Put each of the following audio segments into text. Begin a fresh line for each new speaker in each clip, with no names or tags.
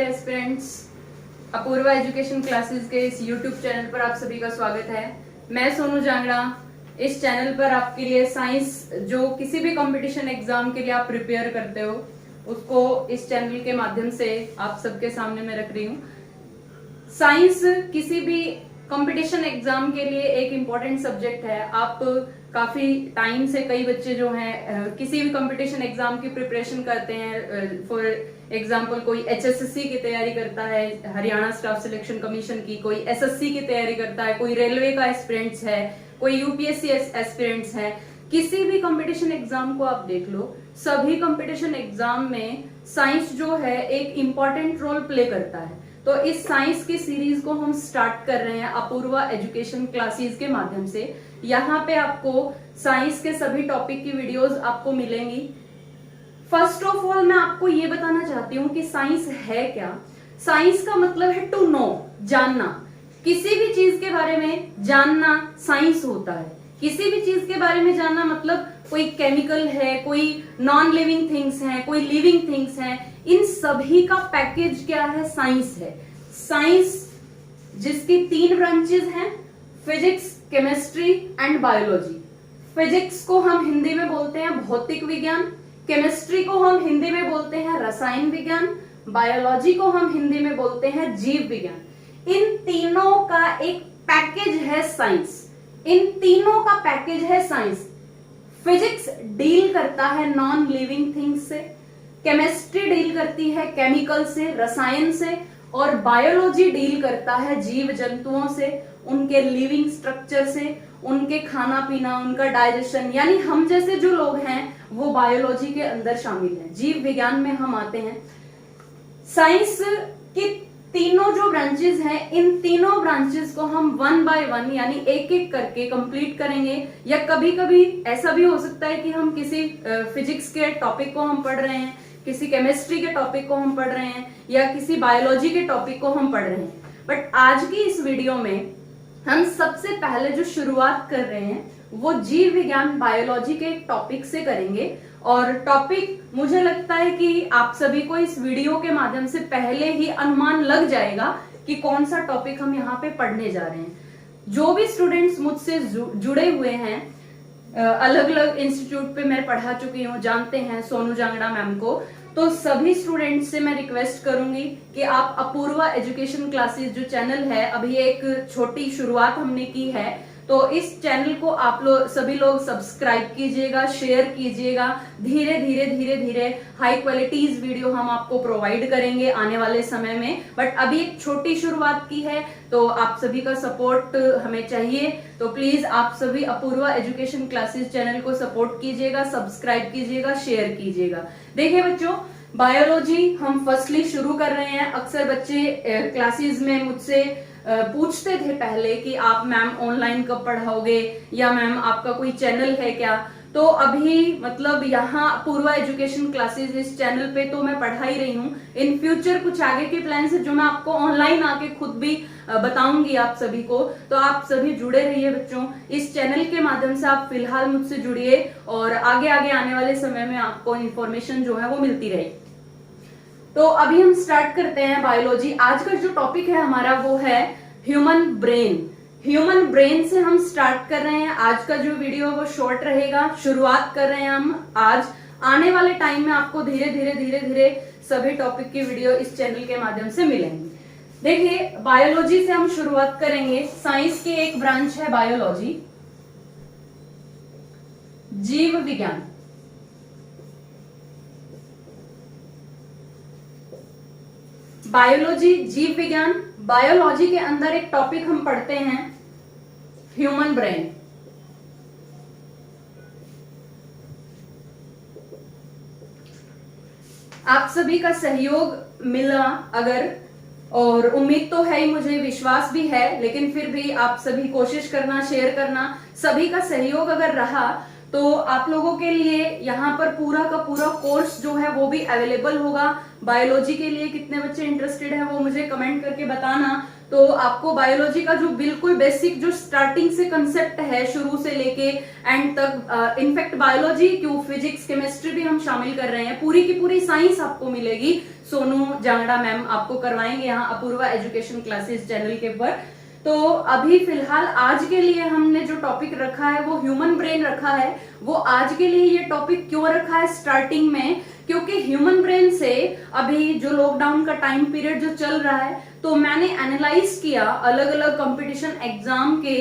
Aspirants, Apoorva education classes के इस YouTube channel पर आप सभी का स्वागत है। मैं सोनू जांगड़ा। इस चैनल पर आपके लिए साइंस जो किसी भी कंपटीशन एग्जाम के लिए आप प्रिपेयर करते हो उसको इस चैनल के माध्यम से आप सबके सामने मैं रख रही हूँ। साइंस किसी भी कंपटीशन एग्जाम के लिए एक इम्पोर्टेंट सब्जेक्ट है। आप काफी टाइम से कई बच्चे जो हैं किसी भी कंपटीशन एग्जाम की प्रिपरेशन करते हैं। फॉर एग्जाम्पल कोई HSSC की तैयारी करता है, हरियाणा स्टाफ सिलेक्शन कमीशन की, कोई SSC की तैयारी करता है, कोई रेलवे का एस्पिरेंट्स है, कोई UPSC एस्पिरेंट्स है। किसी भी कंपटीशन एग्जाम को आप देख लो, सभी कंपटीशन एग्जाम में साइंस जो है एक इम्पोर्टेंट रोल प्ले करता है। तो इस साइंस की सीरीज को हम स्टार्ट कर रहे हैं अपूर्वा एजुकेशन क्लासेस के माध्यम से। यहाँ पे आपको साइंस के सभी टॉपिक की वीडियोस आपको मिलेंगी। फर्स्ट ऑफ ऑल मैं आपको ये बताना चाहती हूँ कि साइंस है क्या। साइंस का मतलब है टू नो, जानना। किसी भी चीज के बारे में जानना साइंस होता है। किसी भी चीज के बारे में जानना मतलब कोई केमिकल है, कोई नॉन लिविंग थिंग्स हैं, कोई लिविंग थिंग्स हैं, इन सभी का पैकेज क्या है? साइंस है। साइंस जिसकी 3 ब्रांचेस हैं, physics, chemistry and biology. Physics को हम हिंदी में बोलते हैं भौतिक विज्ञान, केमिस्ट्री को हम हिंदी में बोलते हैं रसायन विज्ञान, बायोलॉजी को हम हिंदी में बोलते हैं जीव विज्ञान। इन तीनों का एक पैकेज है साइंस। इन तीनों का पैकेज है साइंस। फिजिक्स डील करता है नॉन लिविंग थिंग्स से, केमिस्ट्री डील करती है केमिकल से, रसायन से, और बायोलॉजी डील करता है जीव जंतुओं से, उनके लिविंग स्ट्रक्चर से, उनके खाना पीना, उनका डाइजेशन। यानी हम जैसे जो लोग हैं वो बायोलॉजी के अंदर शामिल हैं, जीव विज्ञान में हम आते हैं। साइंस की तीनों जो ब्रांचेस हैं, इन तीनों ब्रांचेस को हम 1 बाय 1 यानी एक एक करके कंप्लीट करेंगे। या कभी कभी ऐसा भी हो सकता है कि हम किसी फिजिक्स के टॉपिक को हम पढ़ रहे हैं, किसी केमिस्ट्री के टॉपिक को हम पढ़ रहे हैं, या किसी बायोलॉजी के टॉपिक को हम पढ़ रहे हैं। बट आज की इस वीडियो में हम सबसे पहले जो शुरुआत कर रहे हैं वो जीव विज्ञान बायोलॉजी के टॉपिक से करेंगे। और टॉपिक मुझे लगता है कि आप सभी को इस वीडियो के माध्यम से पहले ही अनुमान लग जाएगा कि कौन सा टॉपिक हम यहाँ पे पढ़ने जा रहे हैं। जो भी स्टूडेंट्स मुझसे जुड़े हुए हैं, अलग अलग इंस्टीट्यूट पे मैं पढ़ा चुकी हूँ, जानते हैं सोनू जांगड़ा मैम को, तो सभी स्टूडेंट्स से मैं रिक्वेस्ट करूंगी कि आप अपूर्वा एजुकेशन क्लासेस जो चैनल है, अभी एक छोटी शुरुआत हमने की है, तो इस चैनल को आप लोग सभी लोग सब्सक्राइब कीजिएगा, शेयर कीजिएगा। धीरे धीरे धीरे धीरे हाई क्वालिटीज वीडियो हम आपको प्रोवाइड करेंगे आने वाले समय में। बट अभी एक छोटी शुरुआत की है तो आप सभी का सपोर्ट हमें चाहिए। तो प्लीज आप सभी अपूर्वा एजुकेशन क्लासेस चैनल को सपोर्ट कीजिएगा, सब्सक्राइब कीजिएगा, शेयर कीजिएगा। देखिए बच्चों, बायोलॉजी हम फर्स्टली शुरू कर रहे हैं। अक्सर बच्चे क्लासेस में मुझसे पूछते थे पहले कि आप मैम ऑनलाइन कब पढ़ाओगे, या मैम आपका कोई चैनल है क्या। तो अभी मतलब यहाँ अपूर्वा एजुकेशन क्लासेस इस चैनल पे तो मैं पढ़ा ही रही हूँ। इन फ्यूचर कुछ आगे के प्लान है जो मैं आपको ऑनलाइन आके खुद भी बताऊंगी आप सभी को। तो आप सभी जुड़े रहिए बच्चों, इस चैनल के माध्यम से आप फिलहाल मुझसे जुड़िए और आगे आगे आने वाले समय में आपको इन्फॉर्मेशन जो है वो मिलती रहेगी। तो अभी हम स्टार्ट करते हैं बायोलॉजी। आज का जो टॉपिक है हमारा वो है ह्यूमन ब्रेन। ह्यूमन ब्रेन से हम स्टार्ट कर रहे हैं। आज का जो वीडियो है वो शॉर्ट रहेगा। शुरुआत कर रहे हैं हम आज। आने वाले टाइम में आपको धीरे धीरे धीरे धीरे सभी टॉपिक की वीडियो इस चैनल के माध्यम से मिलेंगी। देखिए, बायोलॉजी से हम शुरुआत करेंगे। साइंस की एक ब्रांच है बायोलॉजी, जीव विज्ञान। बायोलॉजी, जीव विज्ञान। बायोलॉजी के अंदर एक टॉपिक हम पढ़ते हैं ह्यूमन ब्रेन। आप सभी का सहयोग मिला अगर, और उम्मीद तो है ही, मुझे विश्वास भी है, लेकिन फिर भी आप सभी कोशिश करना, शेयर करना, सभी का सहयोग अगर रहा तो आप लोगों के लिए यहाँ पर पूरा का पूरा कोर्स जो है वो भी अवेलेबल होगा। बायोलॉजी के लिए कितने बच्चे इंटरेस्टेड हैं वो मुझे कमेंट करके बताना। तो आपको बायोलॉजी का जो बिल्कुल बेसिक जो स्टार्टिंग से कंसेप्ट है शुरू से लेके एंड तक, इनफैक्ट बायोलॉजी क्यों फिजिक्स केमिस्ट्री भी हम शामिल कर रहे हैं, पूरी की पूरी साइंस आपको मिलेगी। सोनू जांगड़ा मैम आपको करवाएंगे यहाँ अपूर्वा एजुकेशन क्लासेस चैनल के ऊपर। तो अभी फिलहाल आज के लिए हमने जो टॉपिक रखा है वो ह्यूमन ब्रेन रखा है। वो आज के लिए ये टॉपिक क्यों रखा है स्टार्टिंग में, क्योंकि ह्यूमन ब्रेन से अभी जो लॉकडाउन का टाइम पीरियड जो चल रहा है, तो मैंने एनालाइज किया अलग अलग कंपटीशन एग्जाम के,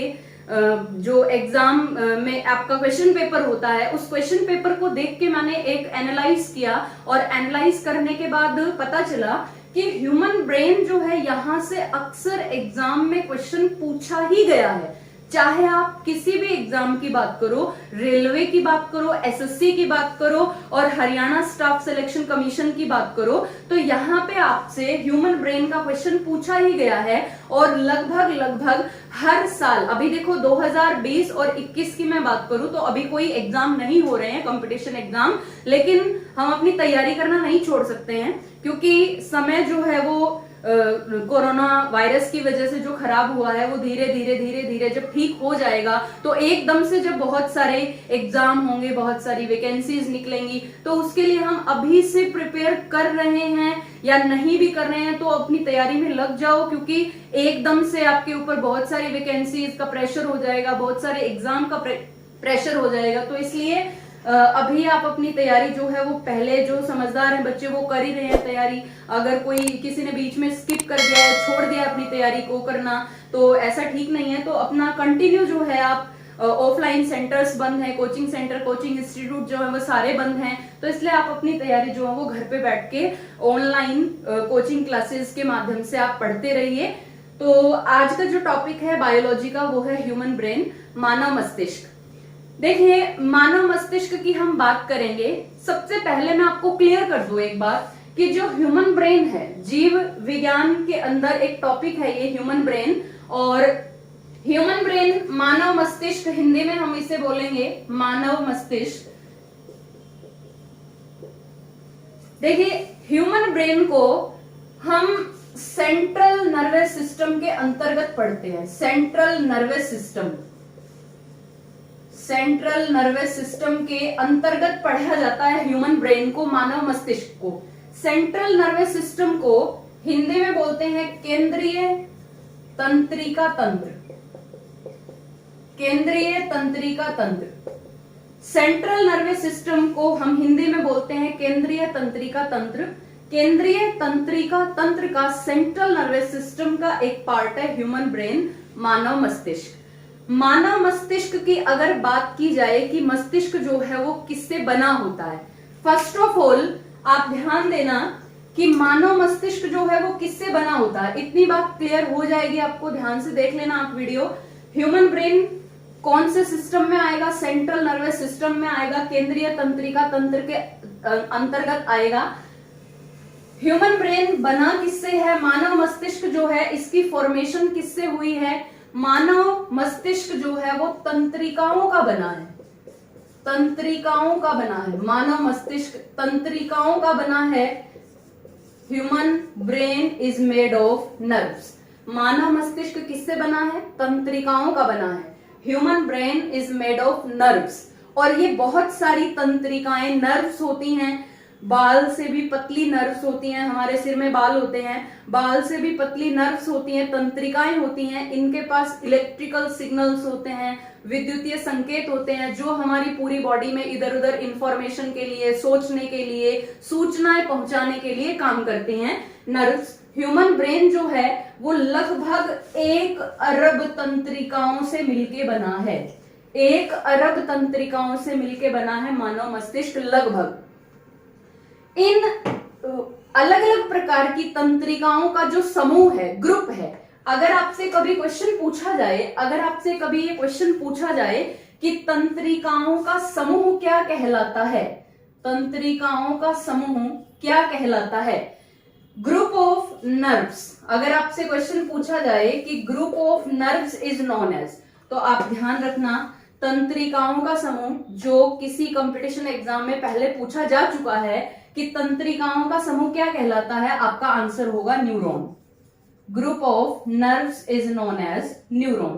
जो एग्जाम में आपका क्वेश्चन पेपर होता है, उस क्वेश्चन पेपर को देख के मैंने एक एनालाइज किया, और एनालाइज करने के बाद पता चला कि ह्यूमन ब्रेन जो है यहां से अक्सर एग्जाम में क्वेश्चन पूछा ही गया है। चाहे आप किसी भी एग्जाम की बात करो, रेलवे की बात करो, एसएससी की बात करो, और हरियाणा स्टाफ सिलेक्शन कमीशन की बात करो, तो यहाँ पे आपसे ह्यूमन ब्रेन का क्वेश्चन पूछा ही गया है। और लगभग हर साल, अभी देखो 2020 और 21 की मैं बात करूं तो अभी कोई एग्जाम नहीं हो रहे हैं कंपटीशन एग्जाम, लेकिन हम अपनी तैयारी करना नहीं छोड़ सकते हैं, क्योंकि समय जो है वो कोरोना वायरस की वजह से जो खराब हुआ है वो धीरे धीरे जब ठीक हो जाएगा, तो एकदम से जब बहुत सारे एग्जाम होंगे, बहुत सारी वैकेंसीज निकलेंगी, तो उसके लिए हम अभी से प्रिपेयर कर रहे हैं या नहीं भी कर रहे हैं तो अपनी तैयारी में लग जाओ, क्योंकि एकदम से आपके ऊपर बहुत सारी वैकेंसीज का प्रेशर हो जाएगा, बहुत सारे एग्जाम का प्रेशर हो जाएगा। तो इसलिए अभी आप अपनी तैयारी जो है वो, पहले जो समझदार हैं बच्चे वो कर ही रहे हैं तैयारी। अगर कोई किसी ने बीच में स्किप कर दिया है, छोड़ दिया अपनी तैयारी को करना, तो ऐसा ठीक नहीं है। तो अपना कंटिन्यू जो है आप, ऑफलाइन सेंटर्स बंद हैं, कोचिंग सेंटर, कोचिंग इंस्टीट्यूट जो है वो सारे बंद हैं, तो इसलिए आप अपनी तैयारी जो है वो घर पे बैठ के ऑनलाइन कोचिंग क्लासेस के माध्यम से आप पढ़ते रहिए। तो आज का जो टॉपिक है बायोलॉजी का वो है ह्यूमन ब्रेन, मानव मस्तिष्क। देखिए, मानव मस्तिष्क की हम बात करेंगे, सबसे पहले मैं आपको क्लियर कर दूं एक बात कि जो ह्यूमन ब्रेन है, जीव विज्ञान के अंदर एक टॉपिक है ये ह्यूमन ब्रेन। और ह्यूमन ब्रेन, मानव मस्तिष्क, हिंदी में हम इसे बोलेंगे मानव मस्तिष्क। देखिए, ह्यूमन ब्रेन को हम सेंट्रल नर्वस सिस्टम के अंतर्गत पढ़ते हैं। Central nervous system, central nervous system के अंतर्गत पढ़ा जाता है ह्यूमन ब्रेन को, मानव मस्तिष्क को। सेंट्रल नर्वस सिस्टम को हिंदी में बोलते हैं केंद्रीय तंत्रिका तंत्र, केंद्रीय तंत्रिका तंत्र। सेंट्रल नर्वस सिस्टम को हम हिंदी में बोलते हैं केंद्रीय तंत्रिका तंत्र। केंद्रीय तंत्रिका तंत्र का, सेंट्रल नर्वस सिस्टम का एक पार्ट है ह्यूमन ब्रेन, मानव मस्तिष्क। मानव मस्तिष्क की अगर बात की जाए कि मस्तिष्क जो है वो किससे बना होता है, फर्स्ट ऑफ ऑल आप ध्यान देना कि मानव मस्तिष्क जो है वो किससे बना होता है, इतनी बात क्लियर हो जाएगी आपको। ध्यान से देख लेना आप वीडियो। ह्यूमन ब्रेन कौन से सिस्टम में आएगा, सेंट्रल नर्वस सिस्टम में आएगा, केंद्रीय तंत्रिका तंत्र के अंतर्गत आएगा। ह्यूमन ब्रेन बना किससे है, मानव मस्तिष्क जो है इसकी फॉर्मेशन किससे हुई है, मानव मस्तिष्क जो है वो तंत्रिकाओं का बना है, तंत्रिकाओं का बना है। मानव मस्तिष्क तंत्रिकाओं का बना है। Human brain is made of nerves. मानव मस्तिष्क किससे बना है, तंत्रिकाओं का बना है। Human brain is made of nerves, और ये बहुत सारी तंत्रिकाएं, नर्व्स होती हैं। बाल से भी पतली नर्व्स होती हैं, हमारे सिर में बाल होते हैं, बाल से भी पतली नर्व्स होती हैं, तंत्रिकाएं होती हैं। इनके पास इलेक्ट्रिकल सिग्नल्स होते हैं, विद्युतीय संकेत होते हैं, जो हमारी पूरी बॉडी में इधर उधर इंफॉर्मेशन के लिए, सोचने के लिए, सूचनाएं पहुंचाने के लिए काम करते हैं नर्व्स। ह्यूमन ब्रेन जो है वो लगभग 1 अरब तंत्रिकाओं से मिलके बना है। 1 अरब तंत्रिकाओं से मिलके बना है मानव मस्तिष्क लगभग। इन अलग अलग प्रकार की तंत्रिकाओं का जो समूह है, ग्रुप है, अगर आपसे कभी क्वेश्चन पूछा जाए, अगर आपसे कभी ये क्वेश्चन पूछा जाए कि तंत्रिकाओं का समूह क्या कहलाता है, तंत्रिकाओं का समूह क्या कहलाता है, ग्रुप ऑफ नर्व्स, अगर आपसे क्वेश्चन पूछा जाए कि group of nerves is known as, तो आप ध्यान रखना तंत्रिकाओं का समूह, जो किसी कंपटीशन एग्जाम में पहले पूछा जा चुका है कि तंत्रिकाओं का समूह क्या कहलाता है, आपका आंसर होगा neuron. Group of nerves is known as neuron.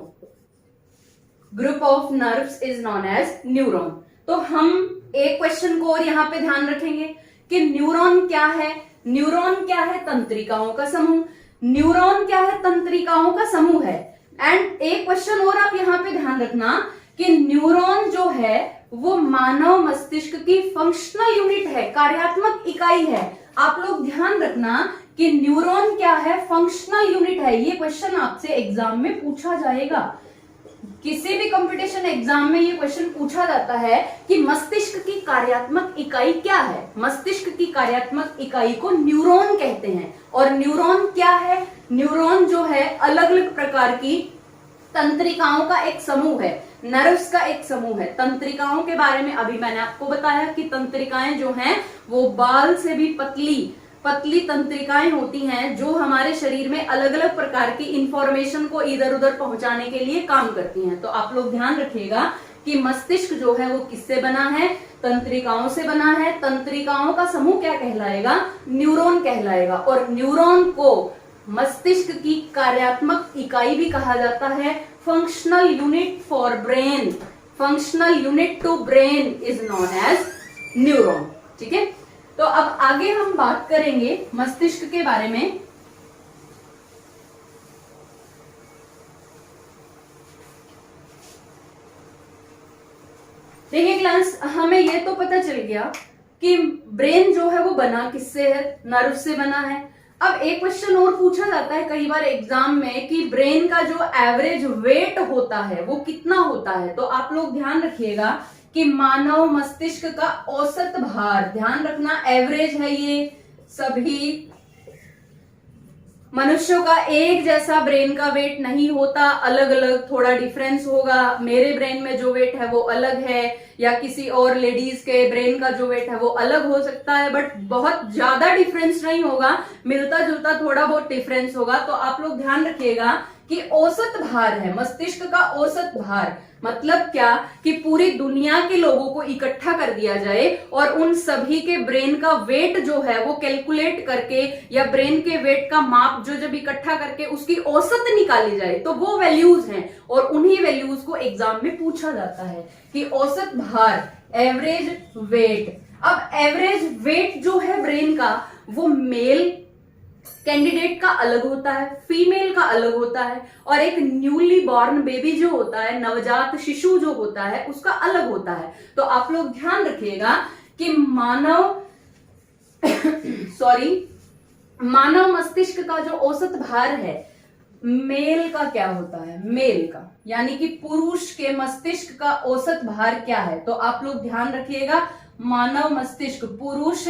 Group of nerves is known as neuron. तो हम एक क्वेश्चन को और यहां पे ध्यान रखेंगे कि न्यूरॉन क्या है। न्यूरॉन क्या है? तंत्रिकाओं का समूह। न्यूरॉन क्या है? तंत्रिकाओं का समूह है। एंड एक क्वेश्चन और आप यहां पे ध्यान रखना कि न्यूरॉन जो है वो मानव मस्तिष्क की फंक्शनल यूनिट है, कार्यात्मक इकाई है। आप लोग ध्यान रखना कि न्यूरॉन क्या है? फंक्शनल यूनिट है। ये क्वेश्चन आपसे एग्जाम में पूछा जाएगा। किसी भी कंपटीशन एग्जाम में ये क्वेश्चन पूछा जाता है कि मस्तिष्क की कार्यात्मक इकाई क्या है। मस्तिष्क की कार्यात्मक इकाई को न्यूरॉन कहते हैं। और न्यूरॉन क्या है? न्यूरॉन जो है अलग अलग प्रकार की तंत्रिकाओं का एक समूह है, नर्व्स का एक समूह है। तंत्रिकाओं के बारे में अभी मैंने आपको बताया कि तंत्रिकाएं जो हैं वो बाल से भी पतली पतली तंत्रिकाएं होती हैं जो हमारे शरीर में अलग अलग प्रकार की इंफॉर्मेशन को इधर उधर पहुंचाने के लिए काम करती हैं। तो आप लोग ध्यान रखिएगा कि मस्तिष्क जो है वो किससे बना है? तंत्रिकाओं से बना है। तंत्रिकाओं का समूह क्या कहलाएगा? न्यूरॉन कहलाएगा। और न्यूरॉन को मस्तिष्क की कार्यात्मक इकाई भी कहा जाता है। Functional unit for brain, functional unit to brain is known as neuron. ठीक है, तो अब आगे हम बात करेंगे मस्तिष्क के बारे में। देखिए क्लास, हमें ये तो पता चल गया कि ब्रेन जो है वो बना किससे है? नर्व से बना है। अब एक क्वेश्चन और पूछा जाता है कई बार एग्जाम में कि ब्रेन का जो एवरेज वेट होता है वो कितना होता है। तो आप लोग ध्यान रखिएगा कि मानव मस्तिष्क का औसत भार, ध्यान रखना एवरेज है, ये सभी मनुष्यों का एक जैसा ब्रेन का वेट नहीं होता, अलग अलग थोड़ा डिफरेंस होगा। मेरे ब्रेन में जो वेट है वो अलग है, या किसी और लेडीज के ब्रेन का जो वेट है वो अलग हो सकता है, बट बहुत ज्यादा डिफरेंस नहीं होगा, मिलता जुलता थोड़ा बहुत डिफरेंस होगा। तो आप लोग ध्यान रखिएगा कि औसत भार है, मस्तिष्क का औसत भार मतलब क्या कि पूरी दुनिया के लोगों को इकट्ठा कर दिया जाए और उन सभी के ब्रेन का वेट जो है वो कैलकुलेट करके, या ब्रेन के वेट का माप जो जब इकट्ठा करके उसकी औसत निकाली जाए तो वो वैल्यूज हैं। और उन्हीं वैल्यूज को एग्जाम में पूछा जाता है कि औसत भार, एवरेज वेट। अब एवरेज वेट जो है ब्रेन का वो मेल कैंडिडेट का अलग होता है, फीमेल का अलग होता है, और एक न्यूली बॉर्न बेबी जो होता है, नवजात शिशु जो होता है, उसका अलग होता है। तो आप लोग ध्यान रखिएगा कि मानव मस्तिष्क का जो औसत भार है मेल का क्या होता है? मेल का, यानी कि पुरुष के मस्तिष्क का औसत भार क्या है? तो आप लोग ध्यान रखिएगा, मानव मस्तिष्क, पुरुष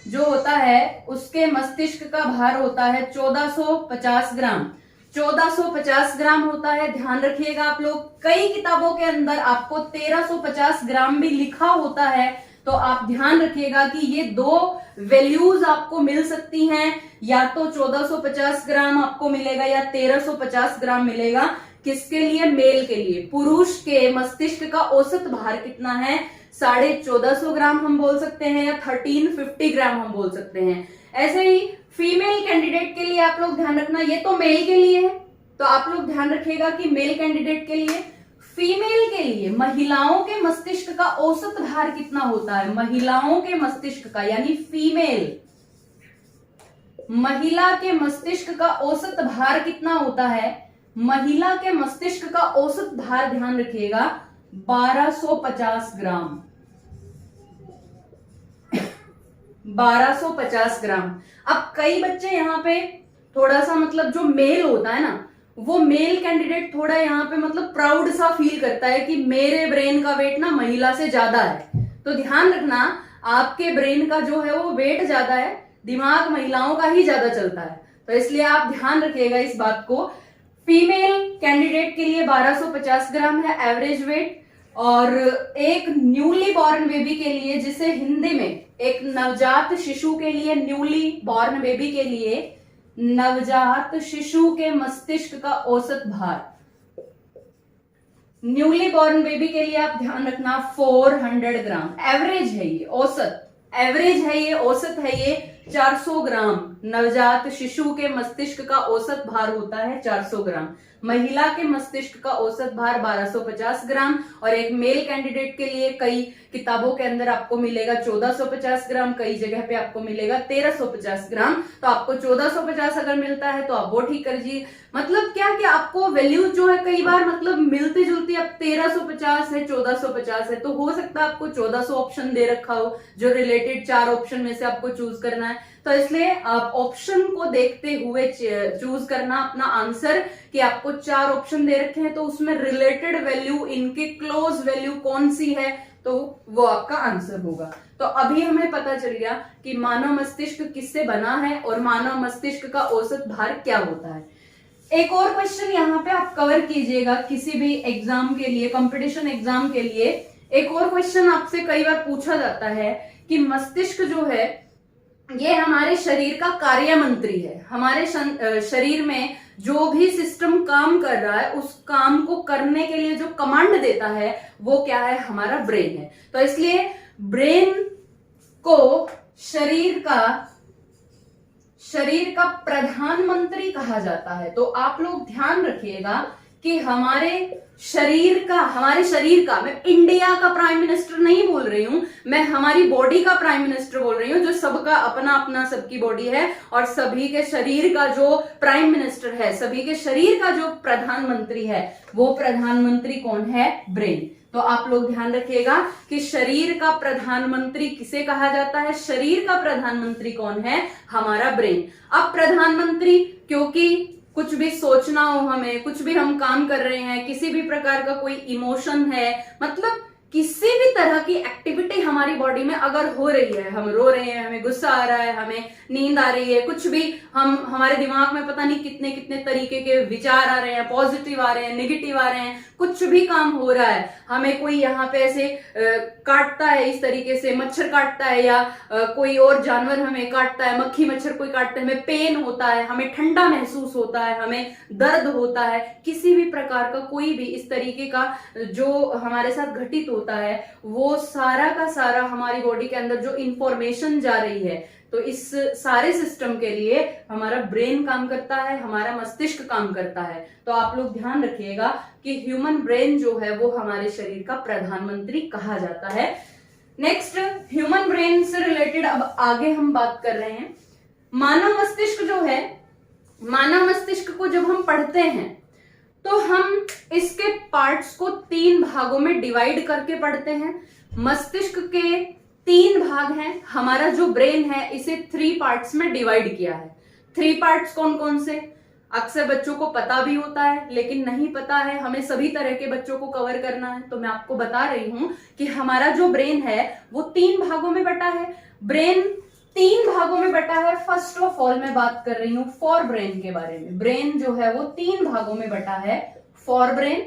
जो होता है उसके मस्तिष्क का भार होता है 1450 ग्राम। 1450 ग्राम होता है, ध्यान रखिएगा आप लोग। कई किताबों के अंदर आपको 1350 ग्राम भी लिखा होता है, तो आप ध्यान रखिएगा कि ये दो वैल्यूज आपको मिल सकती हैं, या तो 1450 ग्राम आपको मिलेगा या 1350 ग्राम मिलेगा। किसके लिए? मेल के लिए। पुरुष के मस्तिष्क का औसत भार कितना है? 1450 ग्राम हम बोल सकते हैं, या 1350 ग्राम हम बोल सकते हैं। ऐसे ही फीमेल कैंडिडेट के लिए आप लोग ध्यान रखना, ये तो मेल के लिए है, तो आप लोग ध्यान रखिएगा कि मेल कैंडिडेट के लिए। फीमेल के लिए महिलाओं के मस्तिष्क का औसत भार कितना होता है? महिलाओं के मस्तिष्क का, यानी फीमेल, महिला के मस्तिष्क का औसत भार कितना होता है? महिला के मस्तिष्क का औसत भार ध्यान रखिएगा 1250 ग्राम। 1250 ग्राम। अब कई बच्चे यहाँ पे थोड़ा सा मतलब जो मेल होता है ना, वो मेल कैंडिडेट थोड़ा यहाँ पे मतलब प्राउड सा फील करता है कि मेरे ब्रेन का वेट ना महिला से ज्यादा है। तो ध्यान रखना, आपके ब्रेन का जो है वो वेट ज्यादा है, दिमाग महिलाओं का ही ज्यादा चलता है, तो इसलिए आप ध्यान रखिएगा इस बात को। फीमेल कैंडिडेट के लिए 1250 ग्राम है एवरेज वेट, और एक न्यूली बॉर्न बेबी के लिए, जिसे हिंदी में एक नवजात शिशु के लिए, न्यूली बॉर्न बेबी के लिए, नवजात शिशु के मस्तिष्क का औसत भार, न्यूली बॉर्न बेबी के लिए आप ध्यान रखना 400 ग्राम। एवरेज है ये, औसत एवरेज है ये, औसत है ये 400 ग्राम। नवजात शिशु के मस्तिष्क का औसत भार होता है 400 ग्राम। महिला के मस्तिष्क का औसत भार 1250 ग्राम। और एक मेल कैंडिडेट के लिए कई किताबों के अंदर आपको मिलेगा 1450 ग्राम, कई जगह पे आपको मिलेगा 1350 ग्राम। तो आपको 1450 अगर मिलता है तो आप वो ठीक कर दीजिए। मतलब क्या कि आपको वैल्यू जो है कई बार मतलब मिलती जुलती, अब 1350 है 1450 है, तो हो सकता है आपको 1400 ऑप्शन दे रखा हो जो रिलेटेड 4 ऑप्शन में से आपको चूज करना है। तो इसलिए आप ऑप्शन को देखते हुए चूज करना अपना आंसर कि आपको 4 ऑप्शन दे रखे हैं तो उसमें रिलेटेड वैल्यू, इनके क्लोज वैल्यू कौन सी है, तो वो आपका आंसर होगा। तो अभी हमें पता चल गया कि मानव मस्तिष्क किससे बना है और मानव मस्तिष्क का औसत भार क्या होता है। एक और क्वेश्चन यहाँ पे आप कवर कीजिएगा किसी भी एग्जाम के लिए, कंपटीशन एग्जाम के लिए। एक और क्वेश्चन आपसे कई बार पूछा जाता है कि मस्तिष्क जो है ये हमारे शरीर का कार्य मंत्री है। हमारे शरीर में जो भी सिस्टम काम कर रहा है उस काम को करने के लिए जो कमांड देता है वो क्या है, हमारा ब्रेन है। तो इसलिए ब्रेन को शरीर का प्रधानमंत्री कहा जाता है। तो आप लोग ध्यान रखिएगा कि हमारे शरीर का मैं इंडिया का प्राइम मिनिस्टर नहीं बोल रही हूं, मैं हमारी बॉडी का प्राइम मिनिस्टर बोल रही हूं, जो सबका अपना अपना सबकी बॉडी है और सभी के शरीर का जो प्राइम मिनिस्टर है, सभी के शरीर का जो प्रधानमंत्री है, वो प्रधानमंत्री कौन है, ब्रेन। तो आप लोग ध्यान रखिएगा कि शरीर का प्रधानमंत्री किसे कहा जाता है, शरीर का प्रधानमंत्री कौन है, हमारा ब्रेन। अब प्रधानमंत्री, क्योंकि कुछ भी सोचना हो हमें, कुछ भी हम काम कर रहे हैं, किसी भी प्रकार का कोई इमोशन है, मतलब किसी भी तरह की एक्टिविटी हमारी बॉडी में अगर हो रही है, हम रो रहे हैं, हमें गुस्सा आ रहा है, हमें नींद आ रही है, कुछ भी हमारे दिमाग में पता नहीं कितने कितने तरीके के विचार आ रहे हैं, पॉजिटिव आ रहे हैं, नेगेटिव आ रहे हैं, कुछ भी काम हो रहा है, हमें कोई यहाँ पे ऐसे काटता है, इस तरीके से मच्छर काटता है या कोई और जानवर हमें काटता है, मक्खी मच्छर कोई काटता है, हमें पेन होता है, हमें ठंडा महसूस होता है, हमें दर्द होता है, किसी भी प्रकार का कोई भी इस तरीके का जो हमारे साथ घटित होता है, वो सारा का सारा हमारी बॉडी के अंदर जो इंफॉर्मेशन जा रही है, तो इस सारे सिस्टम के लिए हमारा ब्रेन काम करता है, हमारा मस्तिष्क काम करता है। तो आप लोग ध्यान रखिएगा कि ह्यूमन ब्रेन जो है वो हमारे शरीर का प्रधानमंत्री कहा जाता है। नेक्स्ट, ह्यूमन ब्रेन से रिलेटेड अब आगे हम बात कर रहे हैं। मानव मस्तिष्क जो है, मानव मस्तिष्क को जब हम पढ़ते हैं तो हम इसके पार्ट्स को 3 भागों में डिवाइड करके पढ़ते हैं। मस्तिष्क के 3 भाग हैं, हमारा जो ब्रेन है इसे 3 पार्ट्स में डिवाइड किया है। 3 पार्ट्स कौन कौन से, अक्सर बच्चों को पता भी होता है लेकिन नहीं पता है, हमें सभी तरह के बच्चों को कवर करना है, तो मैं आपको बता रही हूं कि हमारा जो ब्रेन है वो 3 भागों में बटा है। ब्रेन 3 भागों में बटा है। फर्स्ट ऑफ ऑल मैं बात कर रही हूं फॉर ब्रेन के बारे में। ब्रेन जो है वो 3 भागों में बटा है। फॉर ब्रेन,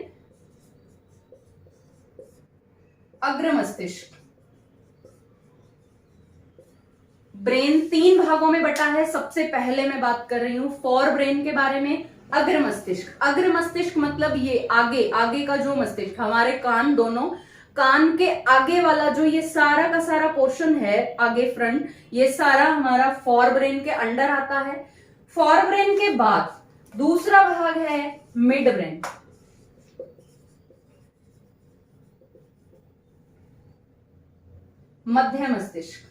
अग्र मस्तिष्क। ब्रेन 3 भागों में बटा है। सबसे पहले मैं बात कर रही हूं फॉर ब्रेन के बारे में, अग्र मस्तिष्क। अग्र मस्तिष्क मतलब ये आगे का जो मस्तिष्क, हमारे कान, दोनों कान के आगे वाला जो ये सारा का सारा पोर्शन है, आगे फ्रंट, ये सारा हमारा फॉर ब्रेन के अंडर आता है। फॉर ब्रेन के बाद दूसरा भाग है मिड ब्रेन। मध्य मस्तिष्क,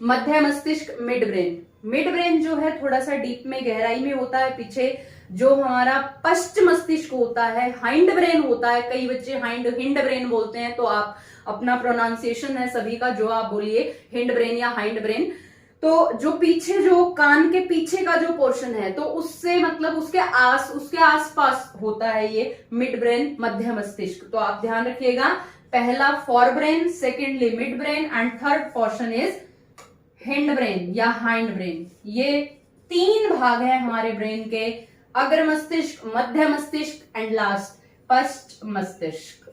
मध्य मस्तिष्क, मिड ब्रेन। मिड ब्रेन जो है थोड़ा सा डीप में, गहराई में होता है। पीछे जो हमारा पश्च मस्तिष्क होता है, हाइंड ब्रेन होता है, कई बच्चे हिंड ब्रेन बोलते हैं, तो आप अपना प्रोनाउंसिएशन है सभी का, जो आप बोलिए हिंड ब्रेन या हाइंड ब्रेन। तो जो पीछे, जो कान के पीछे का जो पोर्शन है, तो उससे मतलब उसके आसपास होता है ये मिड ब्रेन, मध्य मस्तिष्क। तो आप ध्यान रखिएगा, पहला for brain, secondly mid brain and third portion is hind brain या हाइंड ब्रेन। ये 3 भाग है हमारे ब्रेन के, अग्र मस्तिष्क, मध्य मस्तिष्क एंड लास्ट पश्च मस्तिष्क।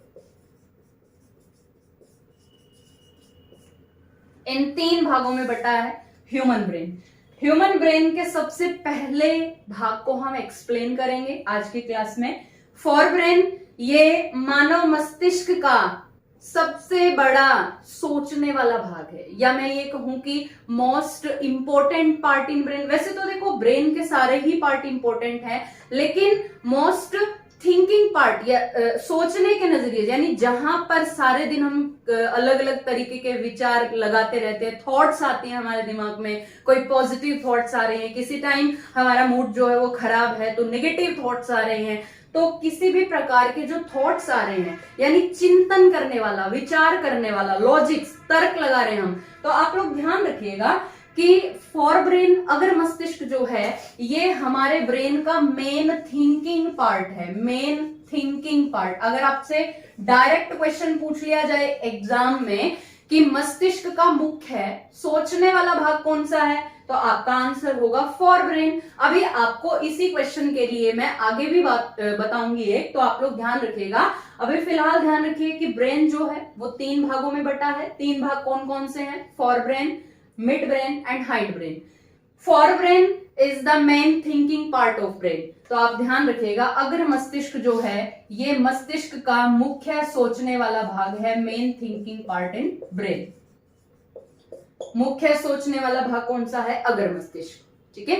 इन 3 भागों में बटा है ह्यूमन ब्रेन। ह्यूमन ब्रेन के सबसे पहले भाग को हम एक्सप्लेन करेंगे आज की क्लास में। फॉर ब्रेन ये मानव मस्तिष्क का सबसे बड़ा सोचने वाला भाग है, या मैं ये कहूं कि most important part in brain. वैसे तो देखो ब्रेन के सारे ही पार्ट इंपॉर्टेंट हैं, लेकिन मोस्ट थिंकिंग पार्ट या सोचने के नजरिए, यानी जहां पर सारे दिन हम अलग अलग तरीके के विचार लगाते रहते हैं, थॉट्स आते हैं हमारे दिमाग में, कोई पॉजिटिव थॉट्स आ रहे हैं, किसी टाइम हमारा मूड जो है वो खराब है तो नेगेटिव थॉट्स आ रहे हैं, तो किसी भी प्रकार के जो थॉट्स आ रहे हैं, यानी चिंतन करने वाला, विचार करने वाला, लॉजिक्स, तर्क लगा रहे हैं हम, तो आप लोग ध्यान रखिएगा कि फॉर ब्रेन, अगर मस्तिष्क जो है ये हमारे ब्रेन का मेन थिंकिंग पार्ट है, मेन थिंकिंग पार्ट। अगर आपसे डायरेक्ट क्वेश्चन पूछ लिया जाए एग्जाम में कि मस्तिष्क का मुख्य है सोचने वाला भाग कौन सा है, तो आपका आंसर होगा फॉर ब्रेन। अभी आपको इसी क्वेश्चन के लिए मैं आगे भी बात बताऊंगी एक, तो आप लोग ध्यान रखिएगा। अभी फिलहाल ध्यान रखिए कि ब्रेन जो है वो 3 भागों में बटा है। 3 भाग कौन कौन से हैं? For brain, mid brain and hind brain. For brain is the main thinking part of brain. तो आप ध्यान रखिएगा, अगर मस्तिष्क जो है ये मस्तिष्क का मुख्य सोचने वाला भाग है, main thinking part in brain. मुख्य सोचने वाला भाग कौन सा है? अगर मस्तिष्क। ठीक है,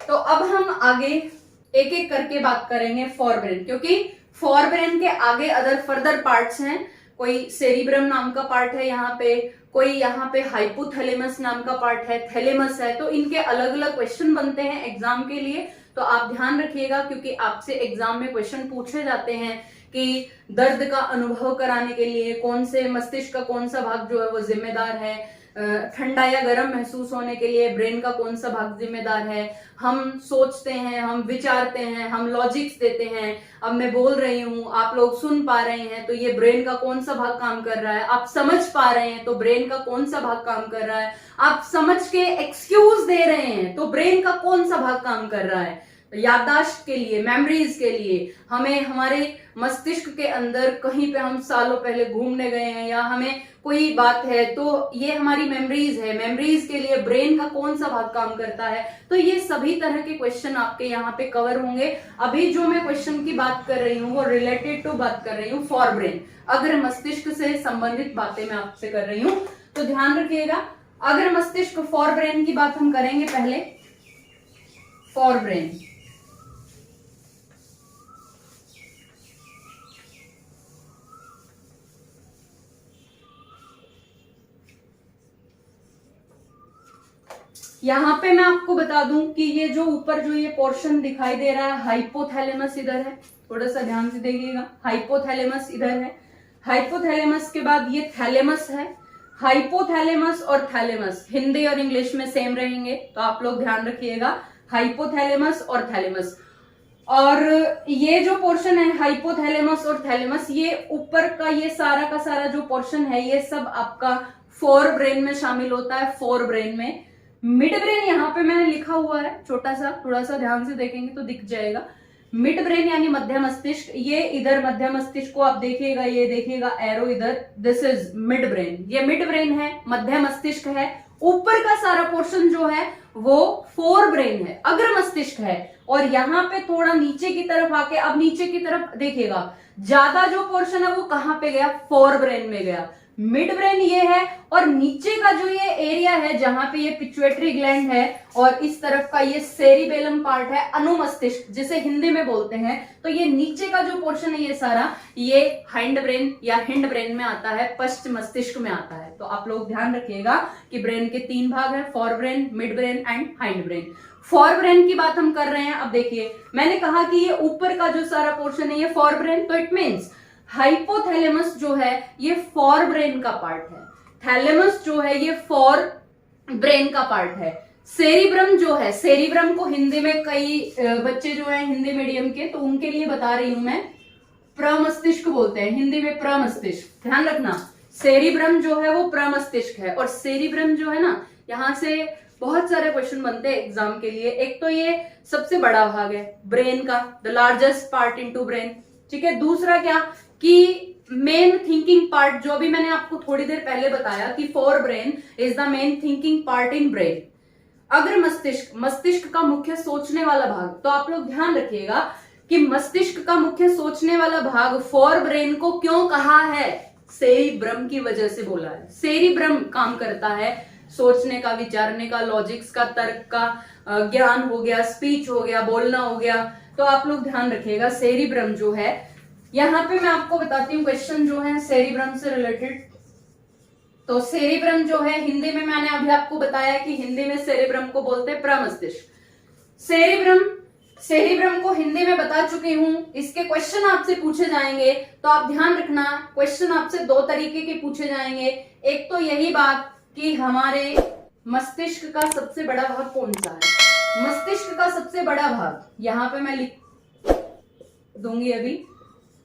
तो अब हम आगे एक एक करके बात करेंगे फॉर ब्रेन, क्योंकि फॉर ब्रेन के आगे अदर फर्दर पार्ट्स हैं। कोई सेरिब्रम नाम का पार्ट है यहाँ पे, कोई यहाँ पे हाइपोथैलेमस नाम का पार्ट है, थैलेमस है, तो इनके अलग अलग क्वेश्चन बनते हैं एग्जाम के लिए। तो आप ध्यान रखिएगा, क्योंकि आपसे एग्जाम में क्वेश्चन पूछे जाते हैं कि दर्द का अनुभव कराने के लिए कौन से मस्तिष्क का कौन सा भाग जो है वो जिम्मेदार है, ठंडा या गर्म महसूस होने के लिए ब्रेन का कौन सा भाग जिम्मेदार है, हम सोचते हैं, हम विचारते हैं, हम लॉजिक्स देते हैं, अब मैं बोल रही हूं, आप लोग सुन पा रहे हैं, तो ये ब्रेन का कौन सा भाग काम कर रहा है, आप समझ पा रहे हैं तो ब्रेन का कौन सा भाग काम कर रहा है, आप समझ के एक्सक्यूज दे रहे हैं तो ब्रेन का कौन सा भाग काम कर रहा है। याददाश्त के लिए, मेमोरीज के लिए, हमें हमारे मस्तिष्क के अंदर कहीं पे हम सालों पहले घूमने गए हैं या हमें कोई बात है तो ये हमारी मेमोरीज है, मेमोरीज के लिए ब्रेन का कौन सा भाग काम करता है। तो ये सभी तरह के क्वेश्चन आपके यहाँ पे कवर होंगे। अभी जो मैं क्वेश्चन की बात कर रही हूँ वो रिलेटेड टू बात कर रही हूँ फॉर ब्रेन, अगर मस्तिष्क से संबंधित बातें मैं आपसे कर रही हूँ, तो ध्यान रखिएगा। अगर मस्तिष्क फॉर ब्रेन की बात हम करेंगे पहले, फॉर ब्रेन यहाँ पे मैं आपको बता दूं कि ये जो ऊपर जो ये पोर्शन दिखाई दे रहा है, हाइपोथैलेमस इधर है, थोड़ा सा ध्यान से देखिएगा, हाइपोथैलेमस इधर है, हाइपोथैलेमस के बाद ये थैलेमस है। हाइपोथैलेमस और थैलेमस हिंदी और इंग्लिश में सेम रहेंगे, तो आप लोग ध्यान रखिएगा, हाइपोथैलेमस और थैलेमस। और ये जो पोर्शन है हाइपोथैलेमस और थैलेमस, ये ऊपर का ये सारा का सारा जो पोर्शन है ये सब आपका फोर ब्रेन में शामिल होता है, फोर ब्रेन में। मिड ब्रेन यहाँ पे मैंने लिखा हुआ है छोटा सा, थोड़ा सा ध्यान से देखेंगे तो दिख जाएगा। मिड ब्रेन यानी मध्य मस्तिष्क, ये इधर मध्य मस्तिष्क को आप देखिएगा, ये देखिएगा एरो इधर, दिस इज मिड ब्रेन, ये मिड ब्रेन है, मध्य मस्तिष्क है। ऊपर का सारा पोर्शन जो है वो फोर ब्रेन है, अग्र मस्तिष्क है। और यहाँ पे थोड़ा नीचे की तरफ आके, अब नीचे की तरफ देखिएगा, ज्यादा जो पोर्शन है वो कहाँ पे गया? फोर ब्रेन में गया। मिड ब्रेन ये है, और नीचे का जो ये एरिया है जहां पे ये पिट्यूटरी ग्लैंड है और इस तरफ का ये सेरिबेलम पार्ट है, अनुमस्तिष्क जिसे हिंदी में बोलते हैं, तो ये नीचे का जो पोर्शन है ये सारा ये हाइंड ब्रेन या हिंड ब्रेन में आता है, पश्च मस्तिष्क में आता है। तो आप लोग ध्यान रखिएगा कि ब्रेन के 3 भाग है, for brain, mid brain and hind brain. For brain की बात हम कर रहे हैं। अब देखिए, मैंने कहा कि ये ऊपर का जो सारा पोर्शन है ये फॉर ब्रेन, तो इट मीन्स हाइपोथैलेमस जो है ये फॉर ब्रेन का पार्ट है, थैलेमस जो है ये फॉर ब्रेन का पार्ट है। सेरिब्रम जो है, सेरिब्रम को हिंदी में कई बच्चे जो है हिंदी मीडियम के, तो उनके लिए बता रही हूं मैं, प्रमस्तिष्क बोलते हैं हिंदी में, प्रमस्तिष्क, ध्यान रखना। सेरिब्रम जो है वो प्रमस्तिष्क है, और सेरिब्रम जो है ना, यहां से बहुत सारे क्वेश्चन बनते हैं एग्जाम के लिए। एक तो ये सबसे बड़ा भाग है ब्रेन का, the largest part into brain, ठीक है। दूसरा क्या कि मेन थिंकिंग पार्ट, जो भी मैंने आपको थोड़ी देर पहले बताया कि for brain is the main thinking part in brain. अगर मस्तिष्क, मस्तिष्क का मुख्य सोचने वाला भाग, तो आप लोग ध्यान रखिएगा कि मस्तिष्क का मुख्य सोचने वाला भाग फॉर ब्रेन को क्यों कहा है, सेरिब्रम की वजह से बोला है। सेरिब्रम काम करता है सोचने का, विचारने का, लॉजिक्स का, तर्क का, ज्ञान हो गया, स्पीच हो गया, बोलना हो गया। तो आप लोग ध्यान रखिएगा सेरिब्रम जो है, यहाँ पे मैं आपको बताती हूँ क्वेश्चन जो है सेरिब्रम से रिलेटेड। तो सेरिब्रम जो है हिंदी में मैंने अभी आपको बताया कि हिंदी में सेरिब्रम को बोलते हैं प्रमस्तिष्क। सेरिब्रम को हिंदी में बता चुकी हूं। इसके क्वेश्चन आपसे पूछे जाएंगे तो आप ध्यान रखना, क्वेश्चन आपसे दो तरीके के पूछे जाएंगे। एक तो यही बात कि हमारे मस्तिष्क का सबसे बड़ा भाग कौन सा है। मस्तिष्क का सबसे बड़ा भाग यहां पे मैं लिख दूंगी अभी,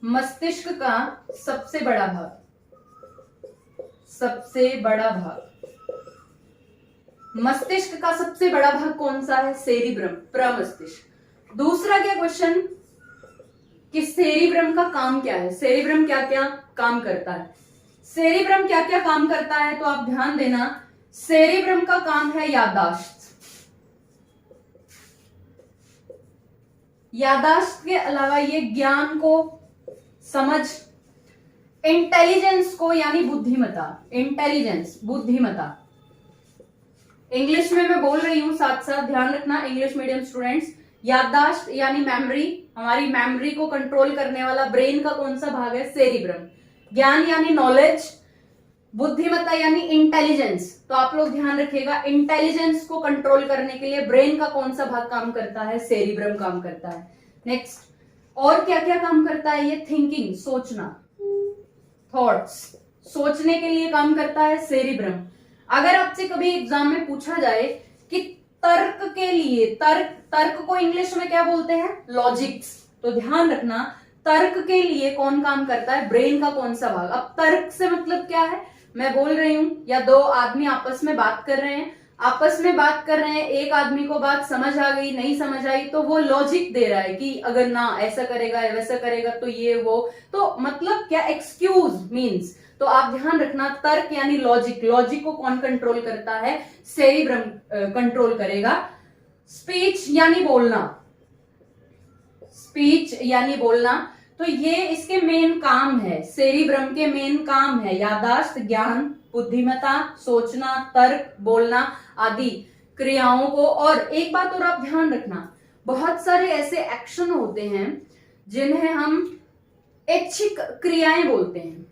मस्तिष्क का सबसे बड़ा भाग, सबसे बड़ा भाग, मस्तिष्क का सबसे बड़ा भाग कौन सा है, सेरिब्रम, प्रमस्तिष्क। दूसरा क्या क्वेश्चन कि सेरिब्रम का काम क्या है, सेरिब्रम क्या क्या काम करता है। सेरिब्रम क्या क्या काम करता है तो आप ध्यान देना, सेरिब्रम का काम है याददाश्त। याददाश्त के अलावा ये ज्ञान को, समझ, इंटेलिजेंस को यानी बुद्धिमत्ता, इंटेलिजेंस बुद्धिमत्ता। इंग्लिश में मैं बोल रही हूं, साथ साथ ध्यान रखना इंग्लिश मीडियम स्टूडेंट्स। याददाश्त यानी मेमोरी, हमारी मेमोरी को कंट्रोल करने वाला ब्रेन का कौन सा भाग है, सेरिब्रम। ज्ञान यानी नॉलेज, बुद्धिमत्ता यानी इंटेलिजेंस। तो आप लोग ध्यान रखिएगा, इंटेलिजेंस को कंट्रोल करने के लिए ब्रेन का कौन सा भाग काम करता है, सेरिब्रम काम करता है। नेक्स्ट, और क्या क्या काम करता है ये, थिंकिंग, सोचना, थॉट्स, सोचने के लिए काम करता है सेरिब्रम। अगर आपसे कभी एग्जाम में पूछा जाए कि तर्क के लिए, तर्क को इंग्लिश में क्या बोलते हैं, लॉजिक्स, तो ध्यान रखना तर्क के लिए कौन काम करता है, ब्रेन का कौन सा भाग। अब तर्क से मतलब क्या है, मैं बोल रही हूं या दो आदमी आपस में बात कर रहे हैं, एक आदमी को बात समझ आ गई, नहीं समझ आई, तो वो लॉजिक दे रहा है कि अगर ना ऐसा करेगा या वैसा करेगा तो ये वो, तो मतलब क्या, एक्सक्यूज मीन्स। तो आप ध्यान रखना तर्क यानी लॉजिक, लॉजिक को कौन कंट्रोल करता है, सेरिब्रम कंट्रोल करेगा। स्पीच यानी बोलना, स्पीच यानी बोलना, तो ये इसके मेन काम है, सेरिब्रम के मेन काम है याददाश्त, ज्ञान, बुद्धिमत्ता, सोचना, तर्क, बोलना आदि क्रियाओं को। और एक बात और आप ध्यान रखना, बहुत सारे ऐसे एक्शन होते हैं जिन्हें हम ऐच्छिक क्रियाएं बोलते हैं,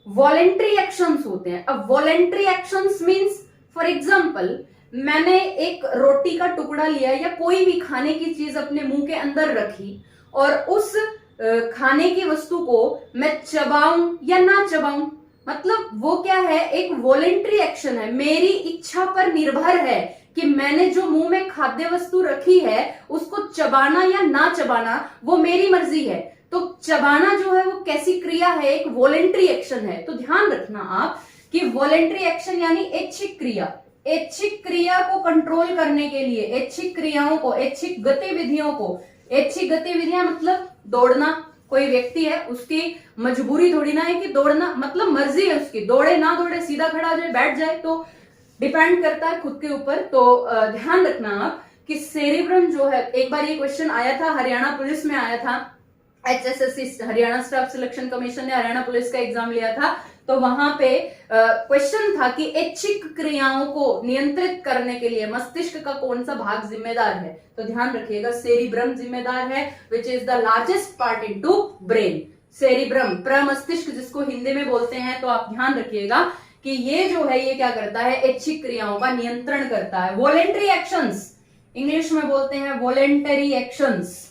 वॉलेंट्री एक्शंस होते हैं। अब voluntary actions means, for example, मैंने एक रोटी का टुकड़ा लिया या कोई भी खाने की चीज अपने मुंह के अंदर रखी और उस खाने की वस्तु को मैं चबाऊं या ना चबाऊं, मतलब वो क्या है, एक वॉलेंट्री एक्शन है, मेरी इच्छा पर निर्भर है कि मैंने जो मुंह में खाद्य वस्तु रखी है उसको चबाना या ना चबाना, वो मेरी मर्जी है। तो चबाना जो है वो कैसी क्रिया है, एक वॉलेंट्री एक्शन है। तो ध्यान रखना आप कि वॉलेंट्री एक्शन यानी ऐच्छिक क्रिया, ऐच्छिक क्रिया को कंट्रोल करने के लिए, ऐच्छिक क्रियाओं को, ऐच्छिक गतिविधियों को, ऐच्छिक गतिविधियां मतलब दौड़ना, कोई व्यक्ति है उसकी मजबूरी थोड़ी ना है कि दौड़ना, मतलब मर्जी है उसकी, दौड़े ना दौड़े, सीधा खड़ा हो जाए, बैठ जाए, तो डिपेंड करता है खुद के ऊपर। तो ध्यान रखना आप कि सेरिब्रम जो है, एक बार ये क्वेश्चन आया था, हरियाणा पुलिस में आया था, HSSC Haryana staff selection commission ने हरियाणा पुलिस का एग्जाम लिया था, तो वहां पे क्वेश्चन था कि ऐच्छिक क्रियाओं को नियंत्रित करने के लिए मस्तिष्क का कौन सा भाग जिम्मेदार है। तो ध्यान रखिएगा सेरिब्रम जिम्मेदार है, which is the largest part into brain. Cerebrum, प्रमस्तिष्क जिसको हिंदी में बोलते हैं, तो आप ध्यान रखिएगा कि ये जो है ये क्या करता है, ऐच्छिक क्रियाओं का नियंत्रण करता है। वॉलेंट्री एक्शंस इंग्लिश में बोलते हैं वॉलेंटरी एक्शंस।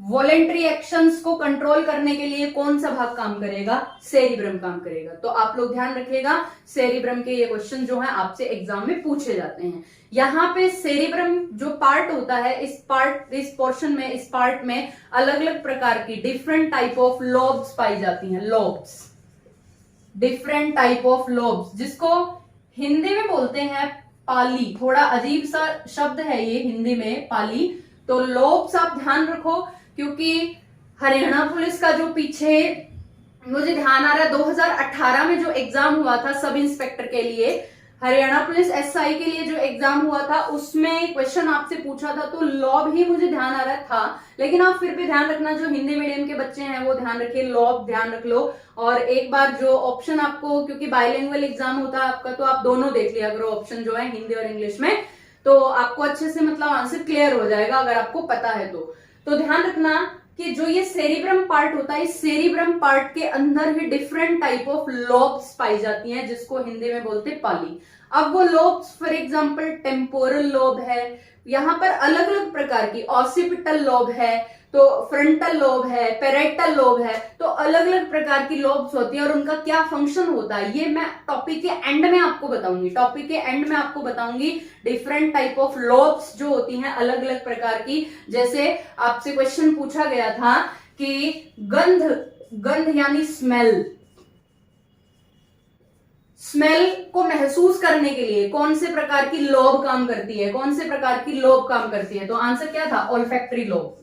वॉलेंट्री एक्शंस को कंट्रोल करने के लिए कौन सा भाग काम करेगा, सेरिब्रम काम करेगा। तो आप लोग ध्यान रखिएगा, सेरिब्रम के ये क्वेश्चन जो है आपसे एग्जाम में पूछे जाते हैं। यहाँ पे सेरिब्रम जो पार्ट होता है, इस पोर्शन में, इस पार्ट में अलग अलग प्रकार की डिफरेंट टाइप ऑफ लोब्स पाई जाती हैं, lobes, different type of lobes, जिसको हिंदी में बोलते हैं पाली। थोड़ा अजीब सा शब्द है ये हिंदी में, पाली। तो लोब्स आप ध्यान रखो, क्योंकि हरियाणा पुलिस का जो पीछे मुझे ध्यान आ रहा है 2018 में जो एग्जाम हुआ था सब इंस्पेक्टर के लिए, हरियाणा पुलिस एसआई के लिए जो एग्जाम हुआ था उसमें क्वेश्चन आपसे पूछा था, तो लॉब ही मुझे ध्यान आ रहा था, लेकिन आप फिर भी ध्यान रखना, जो हिंदी मीडियम के बच्चे हैं वो ध्यान रखिए, लॉब ध्यान रख लो। और एक बार जो ऑप्शन आपको, क्योंकि बाइलिंगुअल एग्जाम होता है आपका, तो आप दोनों देख लिया करो ऑप्शन जो है हिंदी और इंग्लिश में, तो आपको अच्छे से मतलब आंसर क्लियर हो जाएगा अगर आपको पता है तो ध्यान रखना कि जो ये सेरिब्रम पार्ट होता है, इस सेरिब्रम पार्ट के अंदर ही डिफरेंट टाइप ऑफ लोब्स पाई जाती हैं, जिसको हिंदी में बोलते हैं पाली। अब वो lobes for example temporal lobe है, यहाँ पर अलग अलग प्रकार की, ऑसिपिटल लोब है, तो फ्रंटल लोब है, पेराइटल लोब है, तो अलग अलग प्रकार की लोब्स होती है और उनका क्या फंक्शन होता है ये मैं टॉपिक के एंड में आपको बताऊंगी। टॉपिक के एंड में आपको बताऊंगी डिफरेंट टाइप ऑफ लोब्स जो होती हैं अलग अलग प्रकार की। जैसे आपसे क्वेश्चन पूछा गया था कि गंध यानी स्मेल को महसूस करने के लिए कौन से प्रकार की लोब काम करती है, कौन से प्रकार की लोब काम करती है, तो आंसर क्या था, ओल्फैक्टरी लोब।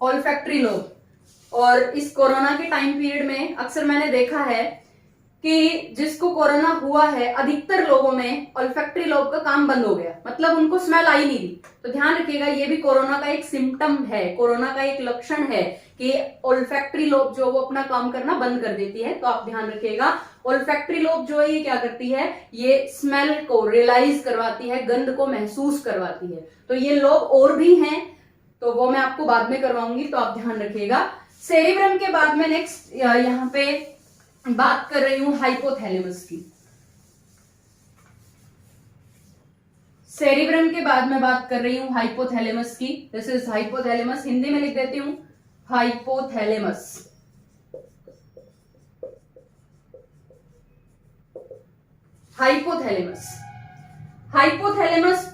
Olfactory lobe. और इस कोरोना के टाइम पीरियड में अक्सर मैंने देखा है कि जिसको कोरोना हुआ है अधिकतर लोगों में ओल्फैक्टरी लोब का काम बंद हो गया, मतलब उनको स्मेल आई नहीं दी। तो ध्यान रखिएगा ये भी कोरोना का एक सिम्टम है, कोरोना का एक लक्षण है कि ओल्फैक्टरी लोब जो वो अपना काम करना बंद कर देती है। तो आप ध्यान रखिएगा ओल्फैक्टरी लोब जो है ये क्या करती है, ये स्मेल को रियलाइज करवाती है, गंध को महसूस करवाती है। तो ये लोब और भी हैं, तो वो मैं आपको बाद में करवाऊंगी, तो आप ध्यान रखिएगा। सेरिब्रम के बाद में नेक्स्ट यहाँ पे बात कर रही हूं हाइपोथैलेमस की। सेरिब्रम के बाद में बात कर रही हूं हाइपोथैलेमस की। दिस इज हाइपोथैलेमस, हिंदी में लिख देती हूं हाइपोथैलेमस। हाइपोथैलेमस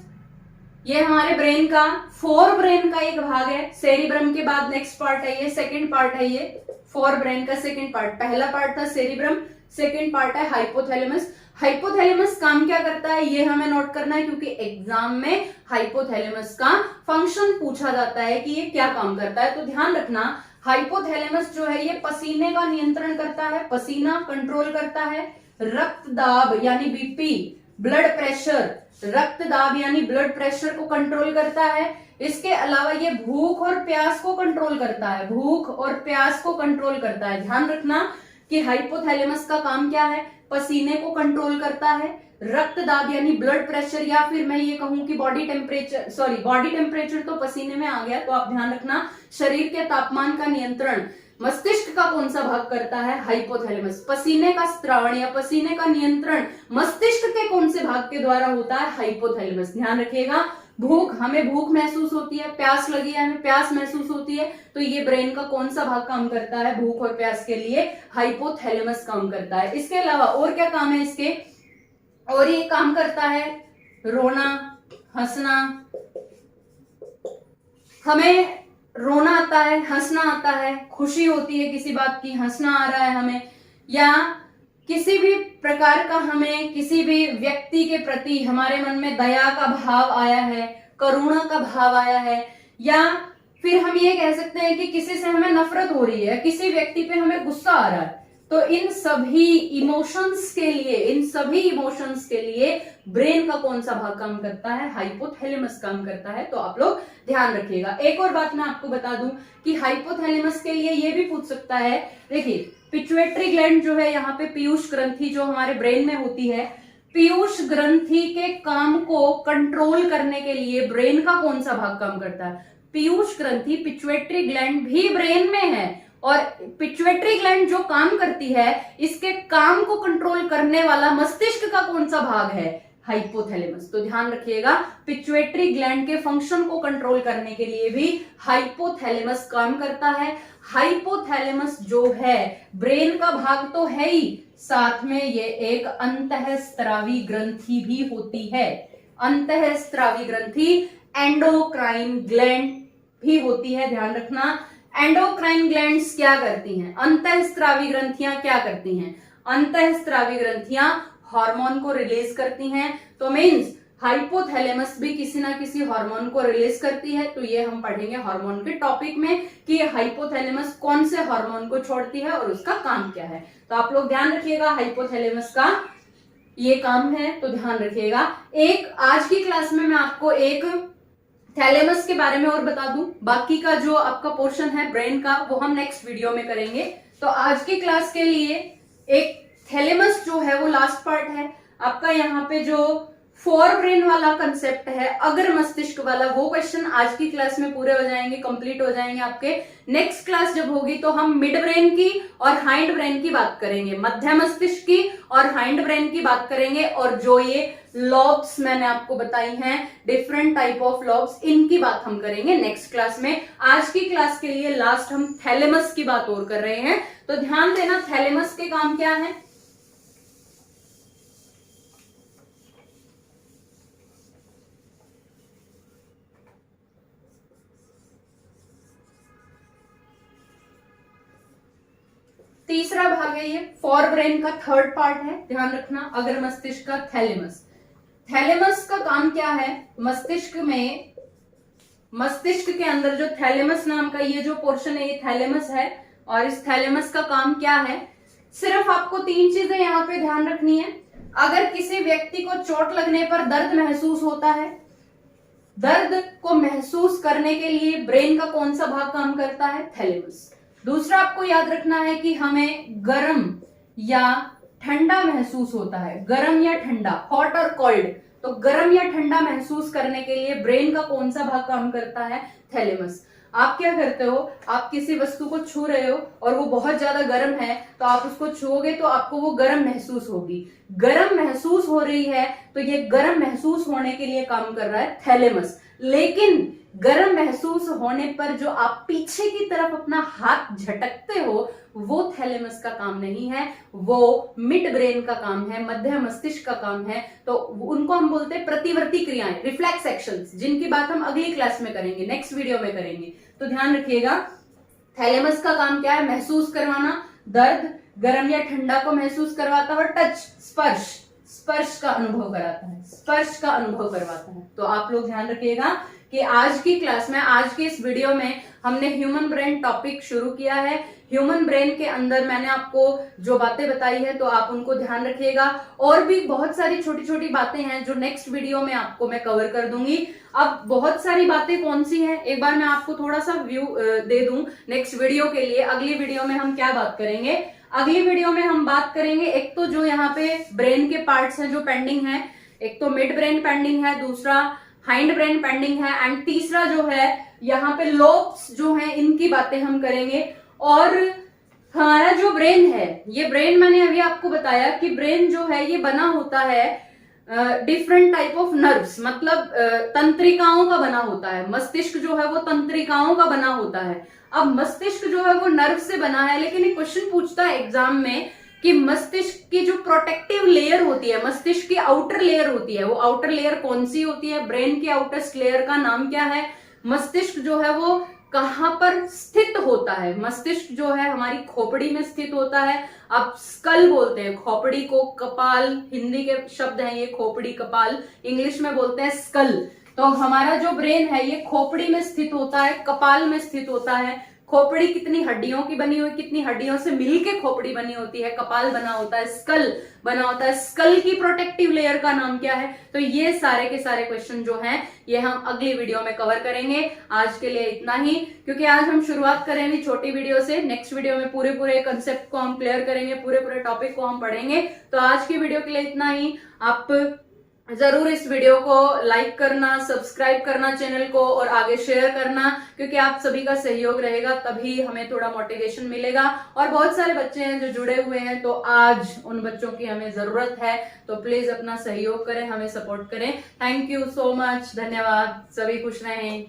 ये हमारे ब्रेन का, फोर ब्रेन का एक भाग है। सेरिब्रम के बाद नेक्स्ट पार्ट है ये, सेकंड पार्ट है ये, फोर ब्रेन का सेकंड पार्ट। पहला पार्ट था सेरिब्रम, सेकंड पार्ट है हाइपोथैलेमस। हाइपोथैलेमस काम क्या करता है ये हमें नोट करना है, क्योंकि एग्जाम में हाइपोथैलेमस का फंक्शन पूछा जाता है कि ये क्या काम करता है। तो ध्यान रखना हाइपोथैलेमस जो है ये पसीने का नियंत्रण करता है, पसीना कंट्रोल करता है, रक्त दाब यानी बीपी, ब्लड प्रेशर, रक्त दाब यानी ब्लड प्रेशर को कंट्रोल करता है। इसके अलावा ये भूख और प्यास को कंट्रोल करता है, भूख और प्यास को कंट्रोल करता है। ध्यान रखना कि हाइपोथैलेमस का काम क्या है, पसीने को कंट्रोल करता है, रक्त दाब यानी ब्लड प्रेशर, या फिर मैं ये कहूं कि बॉडी टेम्परेचर तो पसीने में आ गया, तो आप ध्यान रखना शरीर के तापमान का नियंत्रण मस्तिष्क का कौन सा भाग करता है, हाइपोथैलेमस। पसीने का स्त्रावण या पसीने का नियंत्रण मस्तिष्क के कौन से भाग के द्वारा होता है, हाइपोथैलेमस। ध्यान रखिएगा भूख, हमें भूख महसूस होती है, प्यास लगी है हमें प्यास महसूस होती है, तो ये ब्रेन का कौन सा भाग काम करता है, भूख और प्यास के लिए हाइपोथैलेमस काम करता है। इसके अलावा और क्या काम है इसके, और ये काम करता है रोना, हंसना। हमें रोना आता है, हंसना आता है, खुशी होती है किसी बात की, हंसना आ रहा है हमें, या किसी भी प्रकार का हमें किसी भी व्यक्ति के प्रति हमारे मन में दया का भाव आया है, करुणा का भाव आया है, या फिर हम ये कह सकते हैं कि किसी से हमें नफरत हो रही है, किसी व्यक्ति पे हमें गुस्सा आ रहा है, तो इन सभी इमोशंस के लिए ब्रेन का कौन सा भाग काम करता है, हाइपोथैलेमस काम करता है। तो आप लोग ध्यान रखिएगा। एक और बात मैं आपको बता दूं कि हाइपोथैलेमस के लिए ये भी पूछ सकता है, देखिए पिट्यूटरी ग्लैंड जो है यहाँ पे पीयूष ग्रंथि जो हमारे ब्रेन में होती है, पीयूष ग्रंथि के काम को कंट्रोल करने के लिए ब्रेन का कौन सा भाग काम करता है, पीयूष ग्रंथि, पिट्यूटरी ग्लैंड भी ब्रेन में है, और पिट्यूटरी ग्लैंड जो काम करती है इसके काम को कंट्रोल करने वाला मस्तिष्क का कौन सा भाग है, हाइपोथैलेमस। तो ध्यान रखिएगा पिट्यूटरी ग्लैंड के फंक्शन को कंट्रोल करने के लिए भी हाइपोथैलेमस काम करता है। हाइपोथैलेमस जो है ब्रेन का भाग तो है ही, साथ में ये एक अंतःस्त्रावी ग्रंथि भी होती है, अंतःस्त्रावी ग्रंथि, एंडोक्राइन ग्लैंड भी होती है। ध्यान रखना एंडोक्राइन ग्लैंड्स क्या करती हैं, अंतःस्त्रावी ग्रंथियां क्या करती हैं, अंतःस्त्रावी ग्रंथियां हार्मोन को रिलीज करती हैं। तो मीन्स हाइपोथैलेमस भी किसी ना किसी हार्मोन को रिलीज करती है, तो ये हम पढ़ेंगे हार्मोन के टॉपिक में कि ये हाइपोथैलेमस कौन से हार्मोन को छोड़ती है और उसका काम क्या है। तो आप लोग ध्यान रखिएगा, हाइपोथैलेमस का ये काम है, तो ध्यान रखिएगा। एक आज की क्लास में मैं आपको एक थैलेमस के बारे में और बता दूं, बाकी का जो आपका पोर्शन है ब्रेन का वो हम नेक्स्ट वीडियो में करेंगे। तो आज की क्लास के लिए एक थैलेमस जो है वो लास्ट पार्ट है आपका। यहाँ पे जो फोर ब्रेन वाला कंसेप्ट है, अगर मस्तिष्क वाला, वो क्वेश्चन आज की क्लास में पूरे हो जाएंगे, कंप्लीट हो जाएंगे आपके। नेक्स्ट क्लास जब होगी तो हम मिड ब्रेन की और हाइंड ब्रेन की बात करेंगे, मध्य मस्तिष्क की और हाइंड ब्रेन की बात करेंगे, और जो ये लॉब्स मैंने आपको बताई हैं, डिफरेंट टाइप ऑफ लॉब्स, इनकी बात हम करेंगे नेक्स्ट क्लास में। आज की क्लास के लिए लास्ट हम थैलेमस की बात और कर रहे हैं, तो ध्यान देना थैलेमस के काम क्या है। तीसरा भाग है ये, फोर ब्रेन का थर्ड पार्ट है, ध्यान रखना, अगर मस्तिष्क का थैलेमस। थैलेमस का काम क्या है मस्तिष्क में, मस्तिष्क के अंदर जो थैलेमस नाम का ये जो पोर्शन है ये थैलेमस है, और इस थैलेमस का काम क्या है, सिर्फ आपको तीन चीजें यहाँ पे ध्यान रखनी है। अगर किसी व्यक्ति को चोट लगने पर दर्द महसूस होता है, दर्द को महसूस करने के लिए ब्रेन का कौन सा भाग काम करता है, थैलेमस। दूसरा आपको याद रखना है कि हमें गर्म या ठंडा महसूस होता है, गर्म या ठंडा, हॉट और कोल्ड, तो गर्म या ठंडा महसूस करने के लिए ब्रेन का कौन सा भाग काम करता है, थैलेमस। आप क्या करते हो, आप किसी वस्तु को छू रहे हो और वो बहुत ज्यादा गर्म है, तो आप उसको छुओगे तो आपको वो गर्म महसूस होगी, गर्म महसूस हो रही है, तो ये गर्म महसूस होने के लिए काम कर रहा है थैलेमस। लेकिन गर्म महसूस होने पर जो आप पीछे की तरफ अपना हाथ झटकते हो, वो थैलेमस का काम नहीं है, वो मिड ब्रेन का काम है, मध्य मस्तिष्क का काम है। तो उनको हम बोलते हैं प्रतिवर्ती क्रियाएं, रिफ्लेक्स एक्शंस, जिनकी बात हम अगली क्लास में करेंगे, नेक्स्ट वीडियो में करेंगे। तो ध्यान रखिएगा, थैलेमस का काम क्या है, महसूस करवाना, दर्द, गर्म या ठंडा को महसूस करवाता है, और टच, स्पर्श, स्पर्श का अनुभव कराता है, स्पर्श का अनुभव करवाता है। तो आप लोग ध्यान रखिएगा कि आज की क्लास में, आज के इस वीडियो में हमने ह्यूमन ब्रेन टॉपिक शुरू किया है। ह्यूमन ब्रेन के अंदर मैंने आपको जो बातें बताई है तो आप उनको ध्यान रखिएगा, और भी बहुत सारी छोटी छोटी बातें हैं जो नेक्स्ट वीडियो में आपको मैं कवर कर दूंगी। अब बहुत सारी बातें कौन सी हैं, एक बार मैं आपको थोड़ा सा व्यू दे दूं नेक्स्ट वीडियो के लिए। अगली वीडियो में हम क्या बात करेंगे, अगली वीडियो में हम बात करेंगे, एक तो जो यहाँ पे ब्रेन के पार्ट्स हैं जो पेंडिंग है, एक तो मिड ब्रेन पेंडिंग है, दूसरा हाइंड ब्रेन पेंडिंग है, एंड तीसरा जो है यहाँ पे लोब्स जो है, इनकी बातें हम करेंगे। और हमारा जो ब्रेन है, ये ब्रेन मैंने अभी आपको बताया कि ब्रेन जो है ये बना होता है डिफरेंट टाइप ऑफ नर्व्स, मतलब तंत्रिकाओं का बना होता है। मस्तिष्क जो है वो तंत्रिकाओं का बना होता है। अब मस्तिष्क जो है वो नर्व से बना है, लेकिन एक क्वेश्चन पूछता है एग्जाम में कि मस्तिष्क की जो प्रोटेक्टिव लेयर होती है, मस्तिष्क की आउटर लेयर होती है, वो आउटर लेयर कौन सी होती है, ब्रेन की आउटर लेयर का नाम क्या है, मस्तिष्क जो है वो कहां पर स्थित होता है। मस्तिष्क जो है हमारी खोपड़ी में स्थित होता है, आप स्कल बोलते हैं खोपड़ी को, कपाल हिंदी के शब्द हैं ये, खोपड़ी कपाल, इंग्लिश में बोलते हैं स्कल। तो हमारा जो ब्रेन है ये खोपड़ी में स्थित होता है, कपाल में स्थित होता है। खोपड़ी कितनी हड्डियों की बनी हुई, कितनी हड्डियों से मिलके खोपड़ी बनी होती है, कपाल बना होता है, स्कल बना होता है, स्कल की प्रोटेक्टिव लेयर का नाम क्या है। तो ये सारे के सारे क्वेश्चन जो हैं ये हम अगली वीडियो में कवर करेंगे। आज के लिए इतना ही, क्योंकि आज हम शुरुआत करेंगे छोटी वीडियो से, नेक्स्ट वीडियो में पूरे कंसेप्ट को हम क्लियर करेंगे, पूरे टॉपिक को हम पढ़ेंगे। तो आज की वीडियो के लिए इतना ही। आप जरूर इस वीडियो को लाइक करना, सब्सक्राइब करना चैनल को, और आगे शेयर करना, क्योंकि आप सभी का सहयोग रहेगा तभी हमें थोड़ा मोटिवेशन मिलेगा। और बहुत सारे बच्चे हैं जो जुड़े हुए हैं, तो आज उन बच्चों की हमें जरूरत है, तो प्लीज अपना सहयोग करें, हमें सपोर्ट करें। थैंक यू सो मच, धन्यवाद, सभी खुश रहें।